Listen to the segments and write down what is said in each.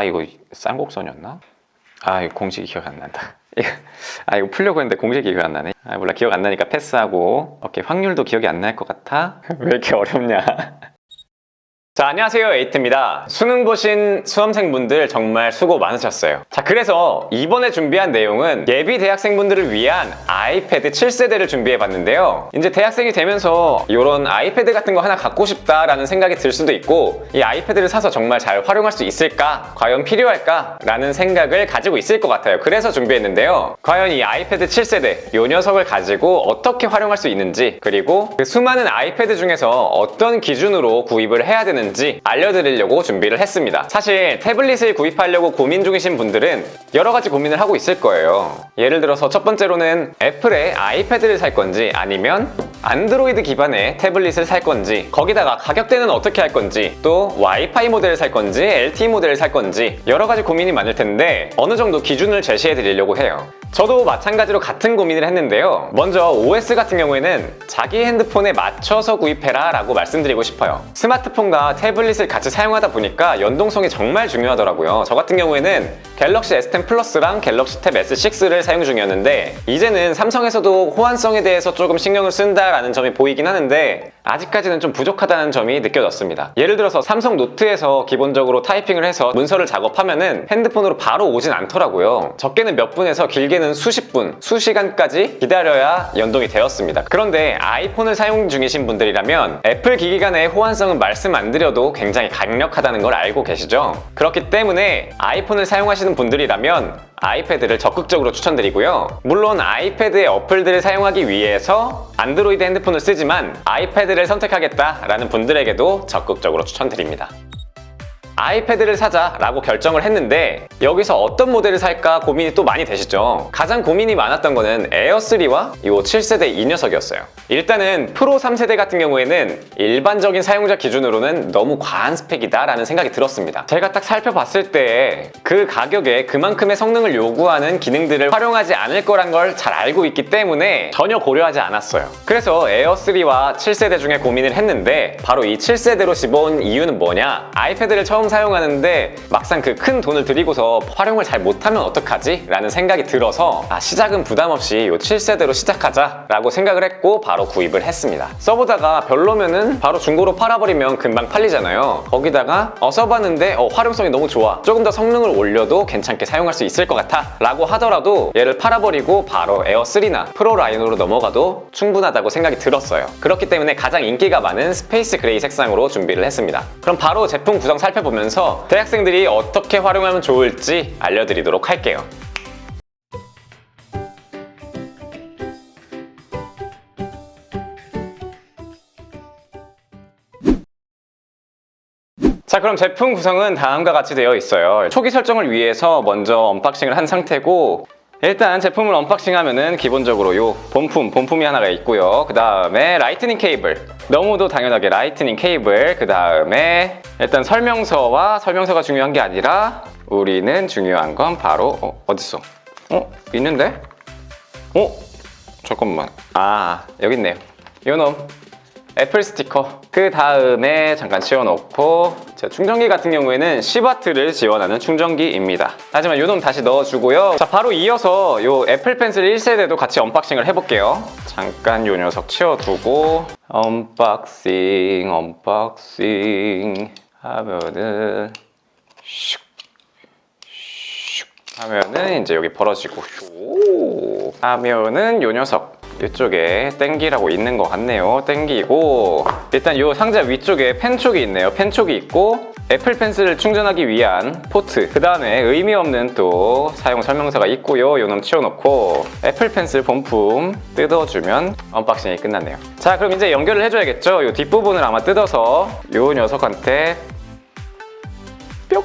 이거 쌍곡선이었나? 이거 공식이 기억 안 난다. 이거 풀려고 했는데 공식이 기억 안 나네. 몰라, 기억 안 나니까 패스하고. 오케이, 확률도 기억이 안 날 것 같아. 왜 이렇게 어렵냐. 자, 안녕하세요, 에이트입니다. 수능 보신 수험생분들 정말 수고 많으셨어요. 자, 그래서 이번에 준비한 내용은 예비 대학생분들을 위한 아이패드 7세대를 준비해봤는데요. 이제 대학생이 되면서 이런 아이패드 같은 거 하나 갖고 싶다라는 생각이 들 수도 있고, 이 아이패드를 사서 정말 잘 활용할 수 있을까? 과연 필요할까? 라는 생각을 가지고 있을 것 같아요. 그래서 준비했는데요. 과연 이 아이패드 7세대, 이 녀석을 가지고 어떻게 활용할 수 있는지, 그리고 그 수많은 아이패드 중에서 어떤 기준으로 구입을 해야 되는지 알려드리려고 준비를 했습니다. 사실 태블릿을 구입하려고 고민 중이신 분들은 여러 가지 고민을 하고 있을 거예요. 예를 들어서 첫 번째로는 애플의 아이패드를 살 건지, 아니면 안드로이드 기반의 태블릿을 살 건지, 거기다가 가격대는 어떻게 할 건지, 또 와이파이 모델을 살 건지 LTE 모델을 살 건지 여러 가지 고민이 많을 텐데 어느 정도 기준을 제시해 드리려고 해요. 저도 마찬가지로 같은 고민을 했는데요. 먼저 OS 같은 경우에는 자기 핸드폰에 맞춰서 구입해라 라고 말씀드리고 싶어요. 스마트폰과 태블릿을 같이 사용하다 보니까 연동성이 정말 중요하더라고요. 저 같은 경우에는 갤럭시 S10 플러스랑 갤럭시 탭 S6를 사용 중이었는데, 이제는 삼성에서도 호환성에 대해서 조금 신경을 쓴다라는 점이 보이긴 하는데 아직까지는 좀 부족하다는 점이 느껴졌습니다. 예를 들어서 삼성 노트에서 기본적으로 타이핑을 해서 문서를 작업하면은 핸드폰으로 바로 오진 않더라고요. 적게는 몇 분에서 길게는 수십 분, 수시간까지 기다려야 연동이 되었습니다. 그런데 아이폰을 사용 중이신 분들이라면 애플 기기 간의 호환성은 말씀 안 드려도 굉장히 강력하다는 걸 알고 계시죠? 그렇기 때문에 아이폰을 사용하시는 분들이라면 아이패드를 적극적으로 추천드리고요. 물론 아이패드의 어플들을 사용하기 위해서 안드로이드 핸드폰을 쓰지만 아이패드를 선택하겠다라는 분들에게도 적극적으로 추천드립니다. 아이패드를 사자라고 결정을 했는데 여기서 어떤 모델을 살까 고민이 또 많이 되시죠? 가장 고민이 많았던 거는 에어3와 이 7세대 이 녀석이었어요. 일단은 프로 3세대 같은 경우에는 일반적인 사용자 기준으로는 너무 과한 스펙이다 라는 생각이 들었습니다. 제가 딱 살펴봤을 때 그 가격에 그만큼의 성능을 요구하는 기능들을 활용하지 않을 거란 걸 잘 알고 있기 때문에 전혀 고려하지 않았어요. 그래서 에어3와 7세대 중에 고민을 했는데, 바로 이 7세대로 집어온 이유는 뭐냐? 아이패드를 처음 사용하는데 막상 그 큰 돈을 들이고서 활용을 잘 못하면 어떡하지? 라는 생각이 들어서 시작은 부담 없이 이 7세대로 시작하자 라고 생각을 했고 바로 구입을 했습니다. 써보다가 별로면은 바로 중고로 팔아버리면 금방 팔리잖아요. 거기다가 써봤는데 활용성이 너무 좋아, 조금 더 성능을 올려도 괜찮게 사용할 수 있을 것 같아 라고 하더라도 얘를 팔아버리고 바로 에어3나 프로 라인으로 넘어가도 충분하다고 생각이 들었어요. 그렇기 때문에 가장 인기가 많은 스페이스 그레이 색상으로 준비를 했습니다. 그럼 바로 제품 구성 살펴보면서 대학생들이 어떻게 활용하면 좋을지 알려드리도록 할게요. 자, 그럼 제품 구성은 다음과 같이 되어 있어요. 초기 설정을 위해서 먼저 언박싱을 한 상태고, 일단 제품을 언박싱하면은 기본적으로 요 본품이 하나가 있고요. 그 다음에 라이트닝 케이블, 너무도 당연하게 라이트닝 케이블, 그 다음에 일단 설명서와 설명서가 중요한 게 아니라 우리는 중요한 건 바로 어딨어? 있는데? 잠깐만. 여기 있네요. 요놈 애플 스티커. 그 다음에 잠깐 치워놓고, 자, 충전기 같은 경우에는 10W를 지원하는 충전기입니다. 하지만 요놈 다시 넣어주고요. 자, 바로 이어서 요 애플 펜슬 1세대도 같이 언박싱을 해볼게요. 잠깐 요 녀석 치워두고 언박싱 하면은 슉 하면은 이제 여기 벌어지고 하면은 요 녀석 이쪽에 땡기라고 있는 것 같네요. 땡기고, 일단 이 상자 위쪽에 펜촉이 있네요. 펜촉이 있고 애플 펜슬을 충전하기 위한 포트, 그 다음에 의미 없는 또 사용 설명서가 있고요. 요놈 치워놓고 애플 펜슬 본품 뜯어주면 언박싱이 끝났네요. 자, 그럼 이제 연결을 해줘야겠죠. 이 뒷부분을 아마 뜯어서 요 녀석한테 뿅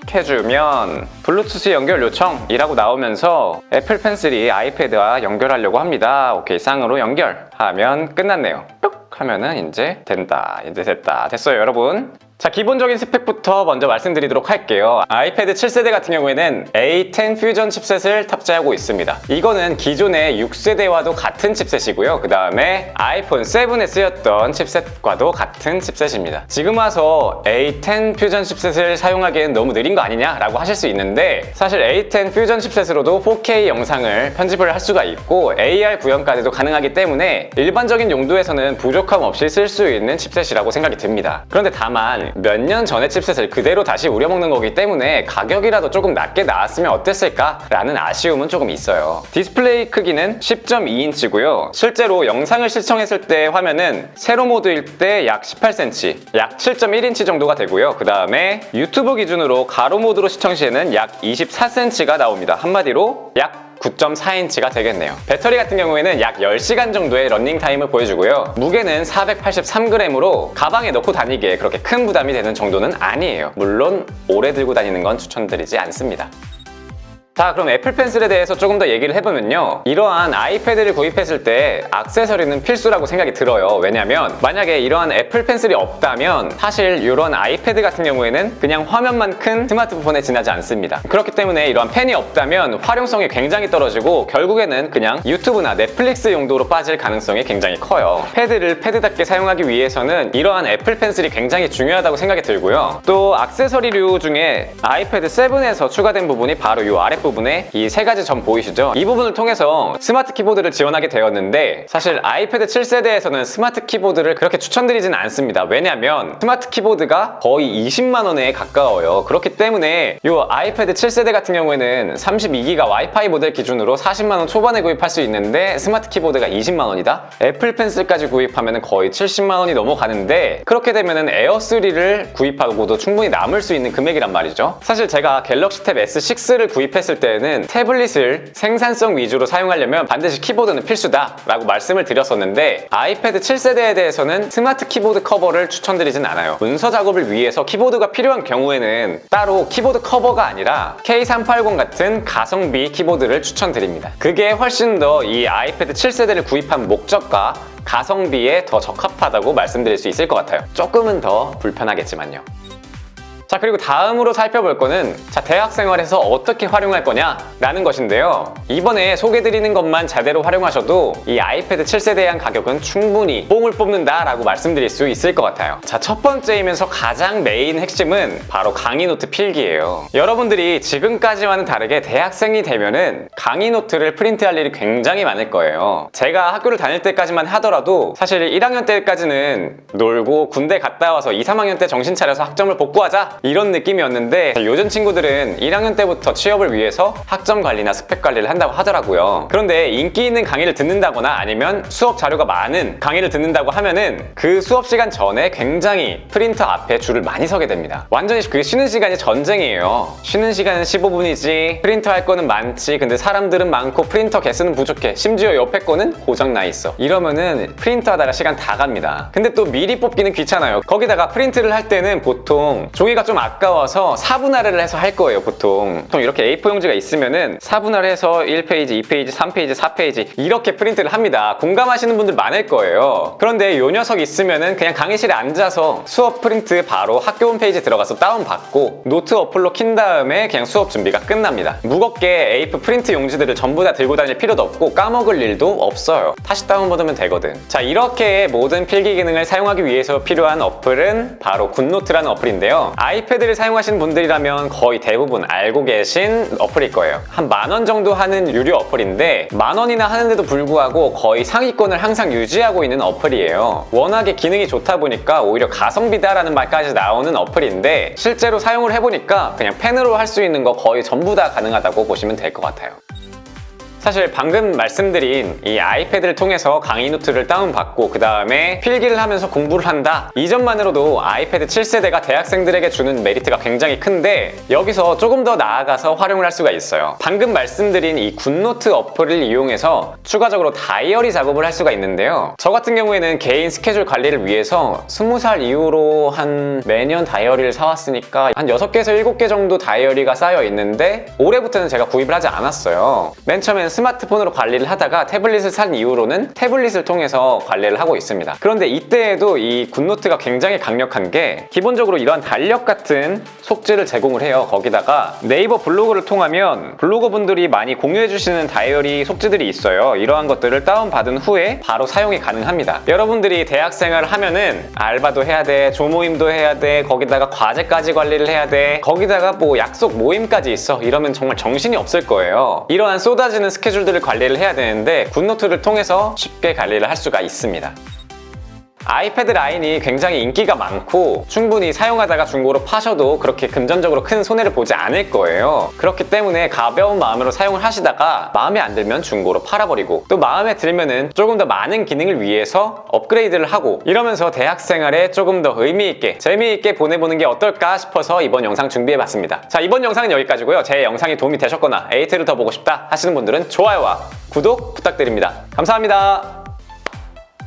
해주면 블루투스 연결 요청이라고 나오면서 애플 펜슬이 아이패드와 연결하려고 합니다. 오케이, 쌍으로 연결하면 끝났네요. 뿅 하면은 이제 된다. 이제 됐다. 됐어요, 여러분. 자, 기본적인 스펙부터 먼저 말씀드리도록 할게요. 아이패드 7세대 같은 경우에는 A10 퓨전 칩셋을 탑재하고 있습니다. 이거는 기존의 6세대와도 같은 칩셋이고요. 그 다음에 아이폰 7에 쓰였던 칩셋과도 같은 칩셋입니다. 지금 와서 A10 퓨전 칩셋을 사용하기엔 너무 느린 거 아니냐라고 하실 수 있는데, 사실 A10 퓨전 칩셋으로도 4K 영상을 편집을 할 수가 있고 AR 구현까지도 가능하기 때문에 일반적인 용도에서는 부족함 없이 쓸 수 있는 칩셋이라고 생각이 듭니다. 그런데 다만 몇 년 전의 칩셋을 그대로 다시 우려먹는 거기 때문에 가격이라도 조금 낮게 나왔으면 어땠을까? 라는 아쉬움은 조금 있어요. 디스플레이 크기는 10.2인치고요. 실제로 영상을 시청했을 때 화면은 세로 모드일 때 약 18cm, 약 7.1인치 정도가 되고요. 그 다음에 유튜브 기준으로 가로 모드로 시청 시에는 약 24cm가 나옵니다. 한마디로 약 9.4인치가 되겠네요. 배터리 같은 경우에는 약 10시간 정도의 러닝 타임을 보여주고요. 무게는 483g으로 가방에 넣고 다니기에 그렇게 큰 부담이 되는 정도는 아니에요. 물론 오래 들고 다니는 건 추천드리지 않습니다. 자, 그럼 애플 펜슬에 대해서 조금 더 얘기를 해보면요, 이러한 아이패드를 구입했을 때 액세서리는 필수라고 생각이 들어요. 왜냐면 만약에 이러한 애플 펜슬이 없다면 사실 이런 아이패드 같은 경우에는 그냥 화면만 큰 스마트폰에 지나지 않습니다. 그렇기 때문에 이러한 펜이 없다면 활용성이 굉장히 떨어지고 결국에는 그냥 유튜브나 넷플릭스 용도로 빠질 가능성이 굉장히 커요. 패드를 패드답게 사용하기 위해서는 이러한 애플 펜슬이 굉장히 중요하다고 생각이 들고요. 또 액세서리류 중에 아이패드 7에서 추가된 부분이 바로 이 아랫부분에 이 세 가지 점 보이시죠? 이 부분을 통해서 스마트 키보드를 지원하게 되었는데, 사실 아이패드 7세대에서는 스마트 키보드를 그렇게 추천드리진 않습니다. 왜냐면 스마트 키보드가 거의 20만 원에 가까워요. 그렇기 때문에 이 아이패드 7세대 같은 경우에는 32기가 와이파이 모델 기준으로 40만 원 초반에 구입할 수 있는데 스마트 키보드가 20만 원이다? 애플 펜슬까지 구입하면 거의 70만 원이 넘어가는데, 그렇게 되면 에어3를 구입하고도 충분히 남을 수 있는 금액이란 말이죠. 사실 제가 갤럭시 탭 S6를 구입했을 때는 태블릿을 생산성 위주로 사용하려면 반드시 키보드는 필수다 라고 말씀을 드렸었는데, 아이패드 7세대에 대해서는 스마트 키보드 커버를 추천드리진 않아요. 문서 작업을 위해서 키보드가 필요한 경우에는 따로 키보드 커버가 아니라 K380 같은 가성비 키보드를 추천드립니다. 그게 훨씬 더 이 아이패드 7세대를 구입한 목적과 가성비에 더 적합하다고 말씀드릴 수 있을 것 같아요. 조금은 더 불편하겠지만요. 자, 그리고 다음으로 살펴볼 거는 대학 생활에서 어떻게 활용할 거냐 라는 것인데요. 이번에 소개드리는 것만 제대로 활용하셔도 이 아이패드 7세대에 한 가격은 충분히 뽕을 뽑는다 라고 말씀드릴 수 있을 것 같아요. 자, 첫 번째이면서 가장 메인 핵심은 바로 강의 노트 필기예요. 여러분들이 지금까지와는 다르게 대학생이 되면은 강의 노트를 프린트할 일이 굉장히 많을 거예요. 제가 학교를 다닐 때까지만 하더라도 사실 1학년 때까지는 놀고 군대 갔다 와서 2, 3학년 때 정신 차려서 학점을 복구하자 이런 느낌이었는데, 요즘 친구들은 1학년 때부터 취업을 위해서 학점 관리나 스펙 관리를 한다고 하더라고요. 그런데 인기 있는 강의를 듣는다거나 아니면 수업 자료가 많은 강의를 듣는다고 하면은 그 수업 시간 전에 굉장히 프린터 앞에 줄을 많이 서게 됩니다. 완전히 그 쉬는 시간이 전쟁이에요. 쉬는 시간은 15분이지 프린터 할 거는 많지, 근데 사람들은 많고 프린터 개수는 부족해, 심지어 옆에 거는 고장 나 있어. 이러면은 프린터 하다가 시간 다 갑니다. 근데 또 미리 뽑기는 귀찮아요. 거기다가 프린트를 할 때는 보통 종이가 좀 아까워서 4분할을 해서 할 거예요. 보통 이렇게 A4 용지가 있으면은 4분할해서 1페이지, 2페이지, 3페이지, 4페이지 이렇게 프린트를 합니다. 공감하시는 분들 많을 거예요. 그런데 요 녀석 있으면은 그냥 강의실에 앉아서 수업 프린트 바로 학교 홈페이지 들어가서 다운받고 노트 어플로 킨 다음에 그냥 수업 준비가 끝납니다. 무겁게 A4 프린트 용지들을 전부 다 들고 다닐 필요도 없고 까먹을 일도 없어요. 다시 다운받으면 되거든. 자, 이렇게 모든 필기 기능을 사용하기 위해서 필요한 어플은 바로 굿노트라는 어플인데요. 아이패드를 사용하시는 분들이라면 거의 대부분 알고 계신 어플일 거예요. 한 10,000원 정도 하는 유료 어플인데 10,000원이나 하는데도 불구하고 거의 상위권을 항상 유지하고 있는 어플이에요. 워낙에 기능이 좋다 보니까 오히려 가성비다라는 말까지 나오는 어플인데, 실제로 사용을 해보니까 그냥 펜으로 할 수 있는 거 거의 전부 다 가능하다고 보시면 될 것 같아요. 사실 방금 말씀드린 이 아이패드를 통해서 강의 노트를 다운받고 그 다음에 필기를 하면서 공부를 한다, 이 점만으로도 아이패드 7세대가 대학생들에게 주는 메리트가 굉장히 큰데, 여기서 조금 더 나아가서 활용을 할 수가 있어요. 방금 말씀드린 이 굿노트 어플을 이용해서 추가적으로 다이어리 작업을 할 수가 있는데요. 저 같은 경우에는 개인 스케줄 관리를 위해서 20살 이후로 한 매년 다이어리를 사왔으니까 한 6개에서 7개 정도 다이어리가 쌓여 있는데, 올해부터는 제가 구입을 하지 않았어요. 맨 처음에는 처음에는 스마트폰으로 관리를 하다가 태블릿을 산 이후로는 태블릿을 통해서 관리를 하고 있습니다. 그런데 이때에도 이 굿노트가 굉장히 강력한 게 기본적으로 이러한 달력 같은 속지를 제공을 해요. 거기다가 네이버 블로그를 통하면 블로거분들이 많이 공유해주시는 다이어리 속지들이 있어요. 이러한 것들을 다운받은 후에 바로 사용이 가능합니다. 여러분들이 대학생활을 하면은 알바도 해야 돼, 조모임도 해야 돼, 거기다가 과제까지 관리를 해야 돼, 거기다가 뭐 약속 모임까지 있어. 이러면 정말 정신이 없을 거예요. 이러한 쏟아지는 스케줄들을 관리를 해야 되는데 굿노트를 통해서 쉽게 관리를 할 수가 있습니다. 아이패드 라인이 굉장히 인기가 많고 충분히 사용하다가 중고로 파셔도 그렇게 금전적으로 큰 손해를 보지 않을 거예요. 그렇기 때문에 가벼운 마음으로 사용을 하시다가 마음에 안 들면 중고로 팔아버리고 또 마음에 들면은 조금 더 많은 기능을 위해서 업그레이드를 하고 이러면서 대학생활에 조금 더 의미있게 재미있게 보내보는 게 어떨까 싶어서 이번 영상 준비해봤습니다. 자, 이번 영상은 여기까지고요. 제 영상이 도움이 되셨거나 에이트를 더 보고 싶다 하시는 분들은 좋아요와 구독 부탁드립니다. 감사합니다.